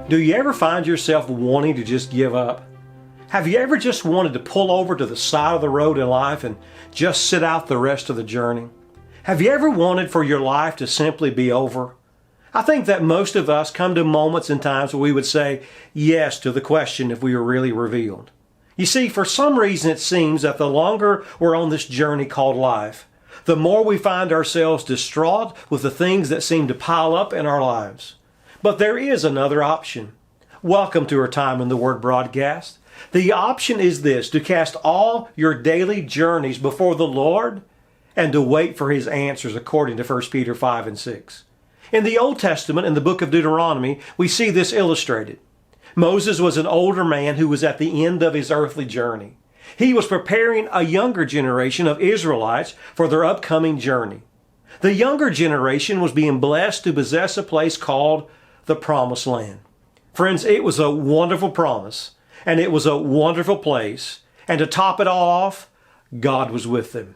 Do you ever find yourself wanting to just give up? Have you ever just wanted to pull over to the side of the road in life and just sit out the rest of the journey? Have you ever wanted for your life to simply be over? I think that most of us come to moments and times where we would say yes to the question if we were really revealed. You see, for some reason it seems that the longer we're on this journey called life, the more we find ourselves distraught with the things that seem to pile up in our lives. But there is another option. Welcome to our Time in the Word broadcast. The option is this: to cast all your daily journeys before the Lord and to wait for His answers according to 1 Peter 5 and 6. In the Old Testament, in the book of Deuteronomy, we see this illustrated. Moses was an older man who was at the end of his earthly journey. He was preparing a younger generation of Israelites for their upcoming journey. The younger generation was being blessed to possess a place called the Promised Land. Friends, it was a wonderful promise, and it was a wonderful place. And to top it all off, God was with them.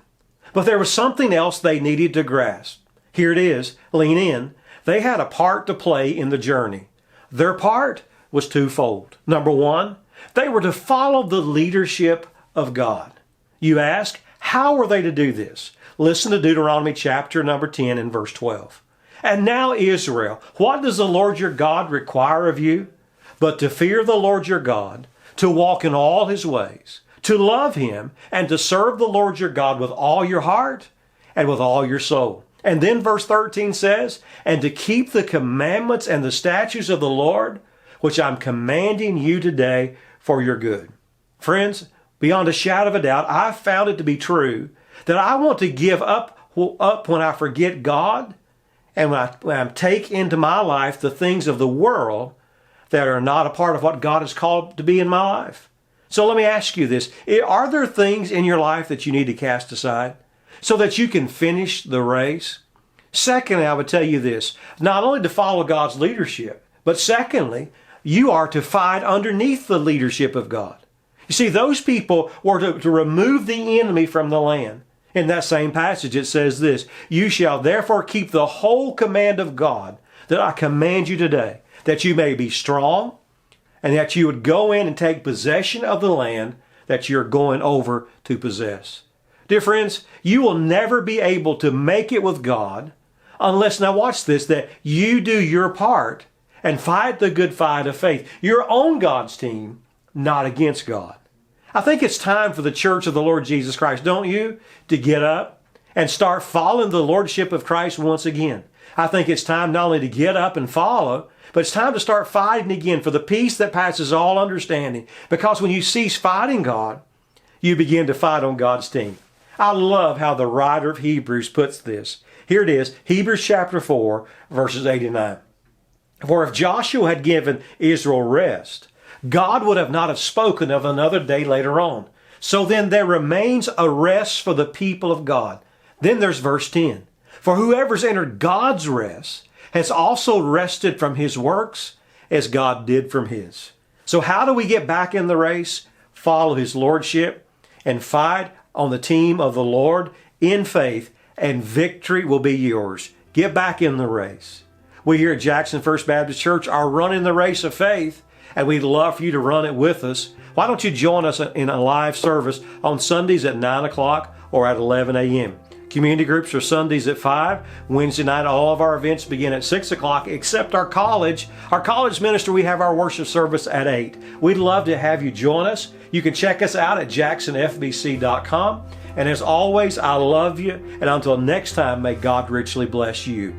But there was something else they needed to grasp. Here it is. Lean in. They had a part to play in the journey. Their part was twofold. Number one, they were to follow the leadership of God. You ask, how were they to do this? Listen to Deuteronomy chapter number 10 and verse 12. And now, Israel, what does the Lord your God require of you? But to fear the Lord your God, to walk in all His ways, to love Him, and to serve the Lord your God with all your heart and with all your soul. And then verse 13 says, and to keep the commandments and the statutes of the Lord, which I'm commanding you today for your good. Friends, beyond a shadow of a doubt, I've found it to be true that I want to give up when I forget God, and when I take into my life the things of the world that are not a part of what God has called to be in my life. So let me ask you this. Are there things in your life that you need to cast aside so that you can finish the race? Secondly, I would tell you this, not only to follow God's leadership, but secondly, you are to fight underneath the leadership of God. You see, those people were to remove the enemy from the land. In that same passage, it says this, you shall therefore keep the whole command of God that I command you today, that you may be strong, and that you would go in and take possession of the land that you're going over to possess. Dear friends, you will never be able to make it with God unless, now watch this, that you do your part and fight the good fight of faith. You're on God's team, not against God. I think it's time for the church of the Lord Jesus Christ, don't you, to get up and start following the lordship of Christ once again. I think it's time not only to get up and follow, but it's time to start fighting again for the peace that passes all understanding. Because when you cease fighting God, you begin to fight on God's team. I love how the writer of Hebrews puts this. Here it is, Hebrews chapter 4, verses 8 and 9. For if Joshua had given Israel rest, God would have not have spoken of another day later on. So then there remains a rest for the people of God. Then there's verse 10. For whoever's entered God's rest has also rested from his works as God did from His. So how do we get back in the race? Follow His lordship and fight on the team of the Lord in faith, and victory will be yours. Get back in the race. We here at Jackson First Baptist Church are running the race of faith, and we'd love for you to run it with us. Why don't you join us in a live service on Sundays at 9 o'clock or at 11 a.m. Community groups are Sundays at 5. Wednesday night, all of our events begin at 6 o'clock, except our college. Our college minister, we have our worship service at 8. We'd love to have you join us. You can check us out at jacksonfbc.com. And as always, I love you. And until next time, may God richly bless you.